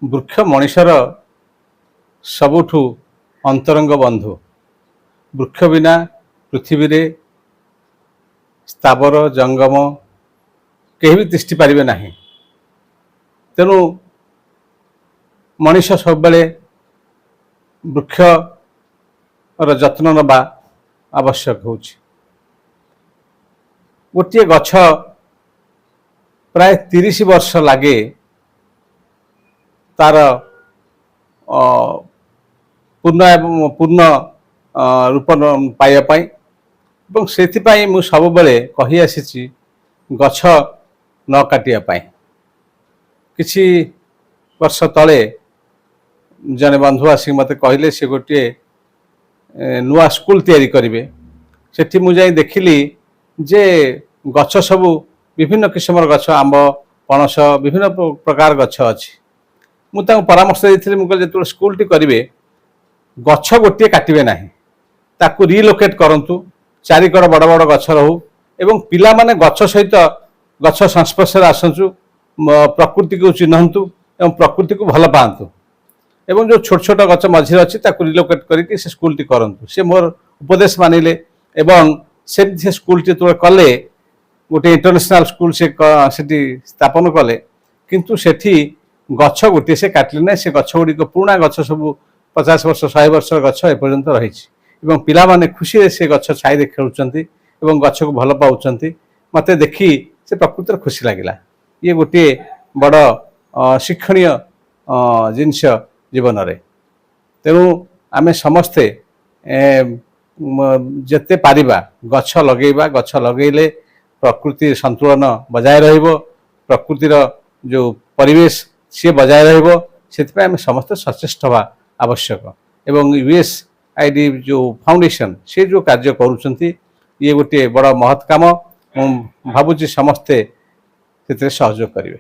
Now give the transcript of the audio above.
ବୃକ୍ଷ ମଣିଷର ସବୁଠୁ ଅନ୍ତରଙ୍ଗ ବନ୍ଧୁ। ବୃକ୍ଷ ବିନା ପୃଥିବୀରେ ସ୍ଥାବର ଜଙ୍ଗମ କେହି ବି ତିଷ୍ଠି ପାରିବେ ନାହିଁ। ତେଣୁ ମଣିଷ ସବୁବେଳେ ବୃକ୍ଷର ଯତ୍ନ ନେବା ଆବଶ୍ୟକ ହେଉଛି। ଗୋଟିଏ ଗଛ ପ୍ରାୟ 30 ବର୍ଷ ଲାଗେ ତାର ପୂର୍ଣ୍ଣ ରୂପ ପାଇବା ପାଇଁ, ଏବଂ ସେଥିପାଇଁ ମୁଁ ସବୁବେଳେ କହି ଆସିଛି ଗଛ ନ କାଟିବା ପାଇଁ। କିଛି ବର୍ଷ ତଳେ ଜଣେ ବନ୍ଧୁ ଆସିକି ମୋତେ କହିଲେ ସେ ଗୋଟିଏ ନୂଆ ସ୍କୁଲ ତିଆରି କରିବେ। ସେଠି ମୁଁ ଯାଇ ଦେଖିଲି ଯେ ଗଛ ସବୁ ବିଭିନ୍ନ କିସମର ଗଛ, ଆମ୍ବ, ପଣସ, ବିଭିନ୍ନ ପ୍ରକାର ଗଛ ଅଛି। ମୁଁ ତାଙ୍କୁ ପରାମର୍ଶ ଦେଇଥିଲି, ମୁଁ କହିଲି ଯେତେବେଳେ ସ୍କୁଲଟି କରିବେ ଗଛ ଗୋଟିଏ କାଟିବେ ନାହିଁ, ତାକୁ ରିଲୋକେଟ୍ କରନ୍ତୁ, ଚାରିକଡ଼ ବଡ଼ ବଡ଼ ଗଛ ରହୁ, ଏବଂ ପିଲାମାନେ ଗଛ ସହିତ ଗଛ ସଂସ୍ପର୍ଶରେ ଆସନ୍ତୁ, ପ୍ରକୃତିକୁ ଚିହ୍ନନ୍ତୁ ଏବଂ ପ୍ରକୃତିକୁ ଭଲ ପାଆନ୍ତୁ, ଏବଂ ଯେଉଁ ଛୋଟ ଛୋଟ ଗଛ ମଝିରେ ଅଛି ତାକୁ ରିଲୋକେଟ୍ କରିକି ସେ ସ୍କୁଲଟି କରନ୍ତୁ। ସେ ମୋର ଉପଦେଶ ମାନିଲେ ଏବଂ ସେମିତି ସେ ସ୍କୁଲଟି ଯେତେବେଳେ କଲେ, ଗୋଟେ ଇଣ୍ଟରନ୍ୟାସନାଲ ସ୍କୁଲ ସେଠି ସ୍ଥାପନ କଲେ, କିନ୍ତୁ ସେଠି ଗଛ ଗୋଟିଏ ସେ କାଟିଲେ ନାହିଁ। ସେ ଗଛ ଗୁଡ଼ିକ ପୁରୁଣା ଗଛ, ସବୁ 50 ବର୍ଷ 100 ବର୍ଷର ଗଛ ଏପର୍ଯ୍ୟନ୍ତ ରହିଛି, ଏବଂ ପିଲାମାନେ ଖୁସିରେ ସେ ଗଛ ଛାଇରେ ଖେଳୁଛନ୍ତି ଏବଂ ଗଛକୁ ଭଲ ପାଉଛନ୍ତି। ମୋତେ ଦେଖି ସେ ପ୍ରକୃତରେ ଖୁସି ଲାଗିଲା। ଇଏ ଗୋଟିଏ ବଡ଼ ଶିକ୍ଷଣୀୟ ଜିନିଷ ଜୀବନରେ। ତେଣୁ ଆମେ ସମସ୍ତେ ଯେତେ ପାରିବା ଗଛ ଲଗେଇବା। ଗଛ ଲଗେଇଲେ ପ୍ରକୃତି ସନ୍ତୁଳନ ବଜାୟ ରହିବ, ପ୍ରକୃତିର ଯେଉଁ ପରିବେଶ ସିଏ ବଜାୟ ରହିବ। ସେଥିପାଇଁ ଆମେ ସମସ୍ତେ ସଚେଷ୍ଟ ହେବା ଆବଶ୍ୟକ। ଏବଂ USAID ଯେଉଁ ଫାଉଣ୍ଡେସନ ସେ ଯେଉଁ କାର୍ଯ୍ୟ କରୁଛନ୍ତି, ଇଏ ଗୋଟିଏ ବଡ଼ ମହତ୍ କାମ। ମୁଁ ଭାବୁଛି ସମସ୍ତେ ସେଥିରେ ସହଯୋଗ କରିବେ।